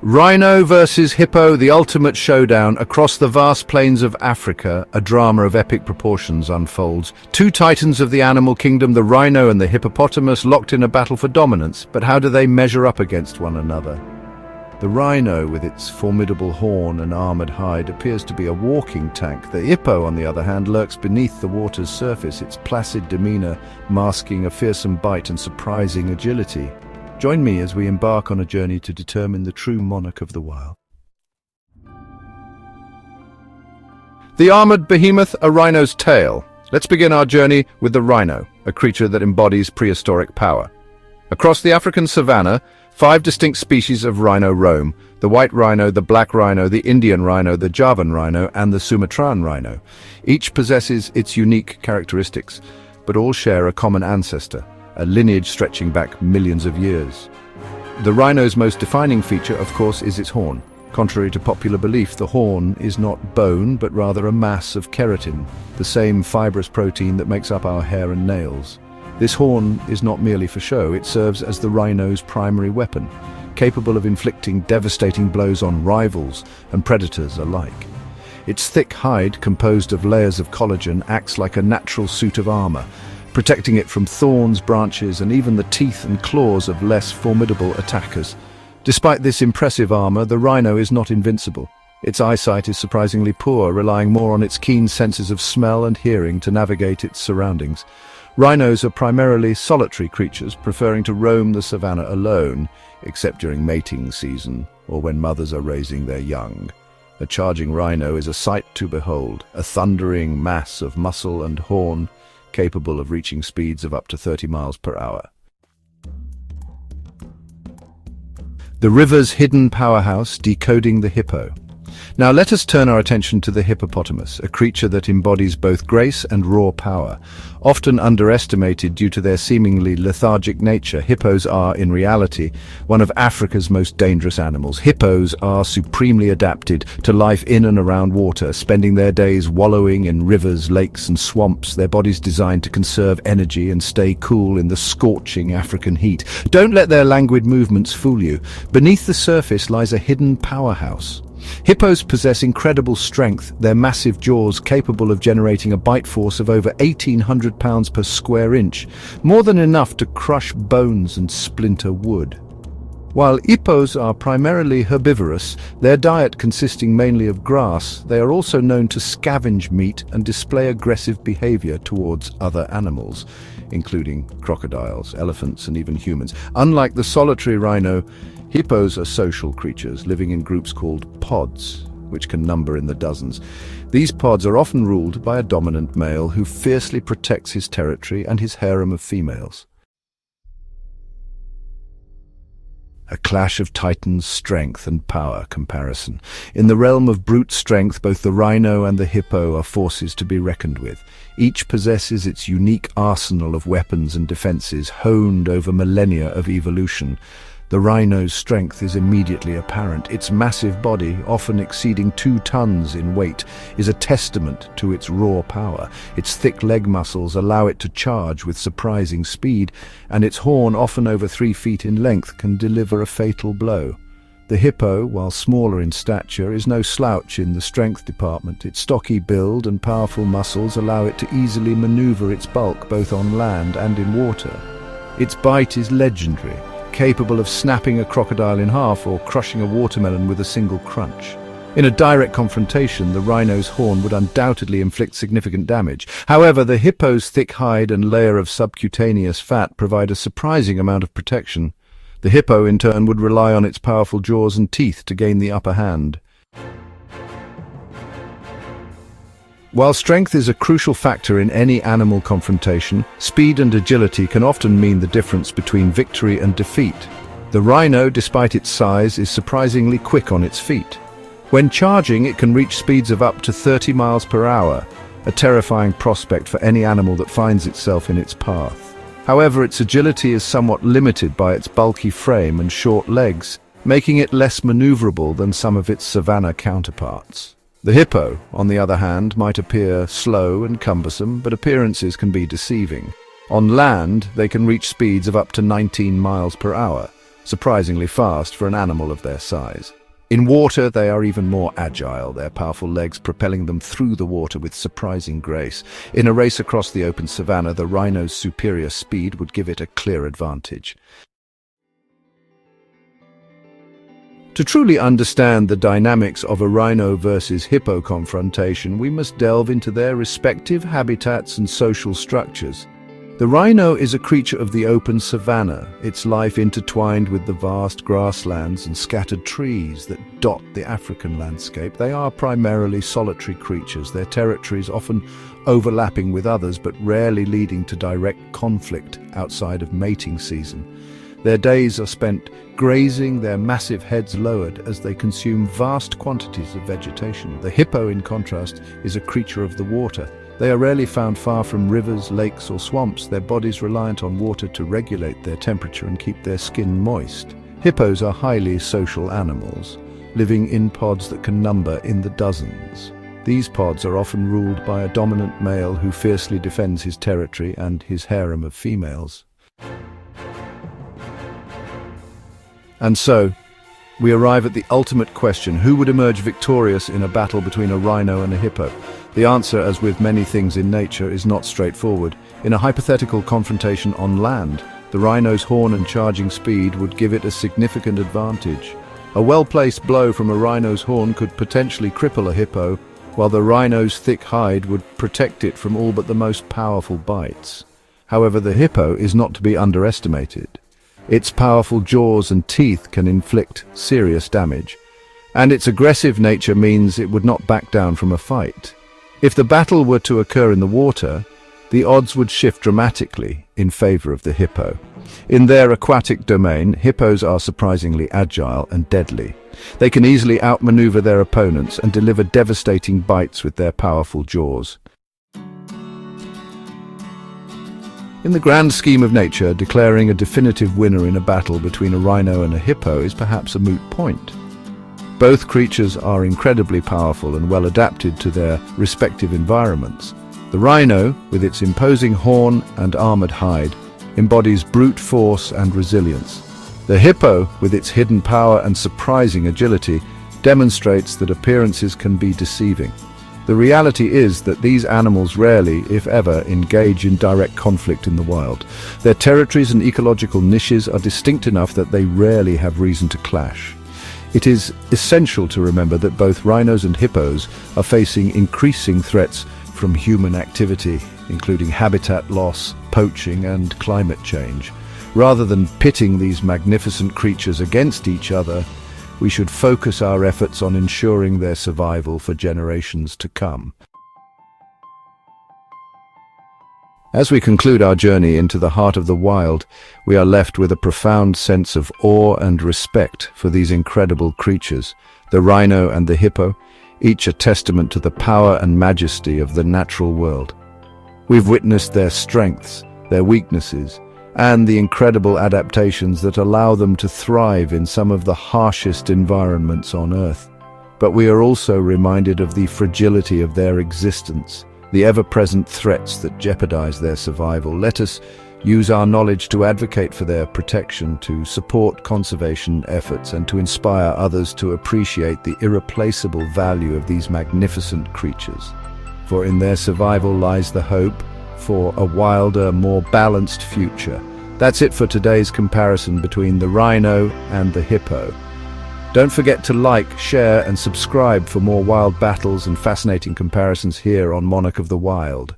Rhino versus Hippo, the ultimate showdown. Across the vast plains of Africa, a drama of epic proportions unfolds. Two titans of the animal kingdom, the rhino and the hippopotamus, locked in a battle for dominance. But how do they measure up against one another? The rhino, with its formidable horn and armored hide, appears to be a walking tank. The hippo, on the other hand, lurks beneath the water's surface, its placid demeanor masking a fearsome bite and surprising agility. Join me as we embark on a journey to determine the true monarch of the wild. The armored behemoth, a rhino's tail. Let's begin our journey with the rhino, a creature that embodies prehistoric power. Across the African savanna, 5 distinct species of rhino roam: the white rhino, the black rhino, the Indian rhino, the Javan rhino, and the Sumatran rhino. Each possesses its unique characteristics, but all share a common ancestor, a lineage stretching back millions of years. The rhino's most defining feature, of course, is its horn. Contrary to popular belief, the horn is not bone, but rather a mass of keratin, the same fibrous protein that makes up our hair and nails. This horn is not merely for show, it serves as the rhino's primary weapon, capable of inflicting devastating blows on rivals and predators alike. Its thick hide, composed of layers of collagen, acts like a natural suit of armor, protecting it from thorns, branches, and even the teeth and claws of less formidable attackers. Despite this impressive armor, the rhino is not invincible. Its eyesight is surprisingly poor, relying more on its keen senses of smell and hearing to navigate its surroundings. Rhinos are primarily solitary creatures, preferring to roam the savanna alone, except during mating season or when mothers are raising their young. A charging rhino is a sight to behold, a thundering mass of muscle and horn, capable of reaching speeds of up to 30 miles per hour. The river's hidden powerhouse, decoding the hippo. Now let us turn our attention to the hippopotamus, a creature that embodies both grace and raw power. Often underestimated due to their seemingly lethargic nature, hippos are, in reality, one of Africa's most dangerous animals. Hippos are supremely adapted to life in and around water, spending their days wallowing in rivers, lakes, and swamps, their bodies designed to conserve energy and stay cool in the scorching African heat. Don't let their languid movements fool you. Beneath the surface lies a hidden powerhouse. Hippos possess incredible strength, their massive jaws capable of generating a bite force of over 1,800 pounds per square inch, more than enough to crush bones and splinter wood. While hippos are primarily herbivorous, their diet consisting mainly of grass, they are also known to scavenge meat and display aggressive behavior towards other animals, including crocodiles, elephants, and even humans. Unlike the solitary rhino, hippos are social creatures living in groups called pods, which can number in the dozens. These pods are often ruled by a dominant male who fiercely protects his territory and his harem of females. A clash of titans' strength and power comparison. In the realm of brute strength, both the rhino and the hippo are forces to be reckoned with. Each possesses its unique arsenal of weapons and defenses honed over millennia of evolution. The rhino's strength is immediately apparent. Its massive body, often exceeding 2 tons in weight, is a testament to its raw power. Its thick leg muscles allow it to charge with surprising speed, and its horn, often over 3 feet in length, can deliver a fatal blow. The hippo, while smaller in stature, is no slouch in the strength department. Its stocky build and powerful muscles allow it to easily maneuver its bulk both on land and in water. Its bite is legendary, capable of snapping a crocodile in half or crushing a watermelon with a single crunch. In a direct confrontation, the rhino's horn would undoubtedly inflict significant damage. However, the hippo's thick hide and layer of subcutaneous fat provide a surprising amount of protection. The hippo, in turn, would rely on its powerful jaws and teeth to gain the upper hand. While strength is a crucial factor in any animal confrontation, speed and agility can often mean the difference between victory and defeat. The rhino, despite its size, is surprisingly quick on its feet. When charging, it can reach speeds of up to 30 miles per hour, a terrifying prospect for any animal that finds itself in its path. However, its agility is somewhat limited by its bulky frame and short legs, making it less maneuverable than some of its savanna counterparts. The hippo, on the other hand, might appear slow and cumbersome, but appearances can be deceiving. On land, they can reach speeds of up to 19 miles per hour, surprisingly fast for an animal of their size. In water, they are even more agile, their powerful legs propelling them through the water with surprising grace. In a race across the open savanna, the rhino's superior speed would give it a clear advantage. To truly understand the dynamics of a rhino versus hippo confrontation, we must delve into their respective habitats and social structures. The rhino is a creature of the open savanna, its life intertwined with the vast grasslands and scattered trees that dot the African landscape. They are primarily solitary creatures, their territories often overlapping with others but rarely leading to direct conflict outside of mating season. Their days are spent grazing, their massive heads lowered as they consume vast quantities of vegetation. The hippo, in contrast, is a creature of the water. They are rarely found far from rivers, lakes or swamps, their bodies reliant on water to regulate their temperature and keep their skin moist. Hippos are highly social animals, living in pods that can number in the dozens. These pods are often ruled by a dominant male who fiercely defends his territory and his harem of females. And so, we arrive at the ultimate question: who would emerge victorious in a battle between a rhino and a hippo? The answer, as with many things in nature, is not straightforward. In a hypothetical confrontation on land, the rhino's horn and charging speed would give it a significant advantage. A well-placed blow from a rhino's horn could potentially cripple a hippo, while the rhino's thick hide would protect it from all but the most powerful bites. However, the hippo is not to be underestimated. Its powerful jaws and teeth can inflict serious damage, and its aggressive nature means it would not back down from a fight. If the battle were to occur in the water, the odds would shift dramatically in favor of the hippo. In their aquatic domain, hippos are surprisingly agile and deadly. They can easily outmaneuver their opponents and deliver devastating bites with their powerful jaws. In the grand scheme of nature, declaring a definitive winner in a battle between a rhino and a hippo is perhaps a moot point. Both creatures are incredibly powerful and well adapted to their respective environments. The rhino, with its imposing horn and armored hide, embodies brute force and resilience. The hippo, with its hidden power and surprising agility, demonstrates that appearances can be deceiving. The reality is that these animals rarely, if ever, engage in direct conflict in the wild. Their territories and ecological niches are distinct enough that they rarely have reason to clash. It is essential to remember that both rhinos and hippos are facing increasing threats from human activity, including habitat loss, poaching, and climate change. Rather than pitting these magnificent creatures against each other, we should focus our efforts on ensuring their survival for generations to come. As we conclude our journey into the heart of the wild, we are left with a profound sense of awe and respect for these incredible creatures, the rhino and the hippo, each a testament to the power and majesty of the natural world. We've witnessed their strengths, their weaknesses, and the incredible adaptations that allow them to thrive in some of the harshest environments on Earth. But we are also reminded of the fragility of their existence, the ever-present threats that jeopardize their survival. Let us use our knowledge to advocate for their protection, to support conservation efforts, and to inspire others to appreciate the irreplaceable value of these magnificent creatures. For in their survival lies the hope for a wilder, more balanced future. That's it for today's comparison between the rhino and the hippo. Don't forget to like, share, and subscribe for more wild battles and fascinating comparisons here on Monarch of the Wild.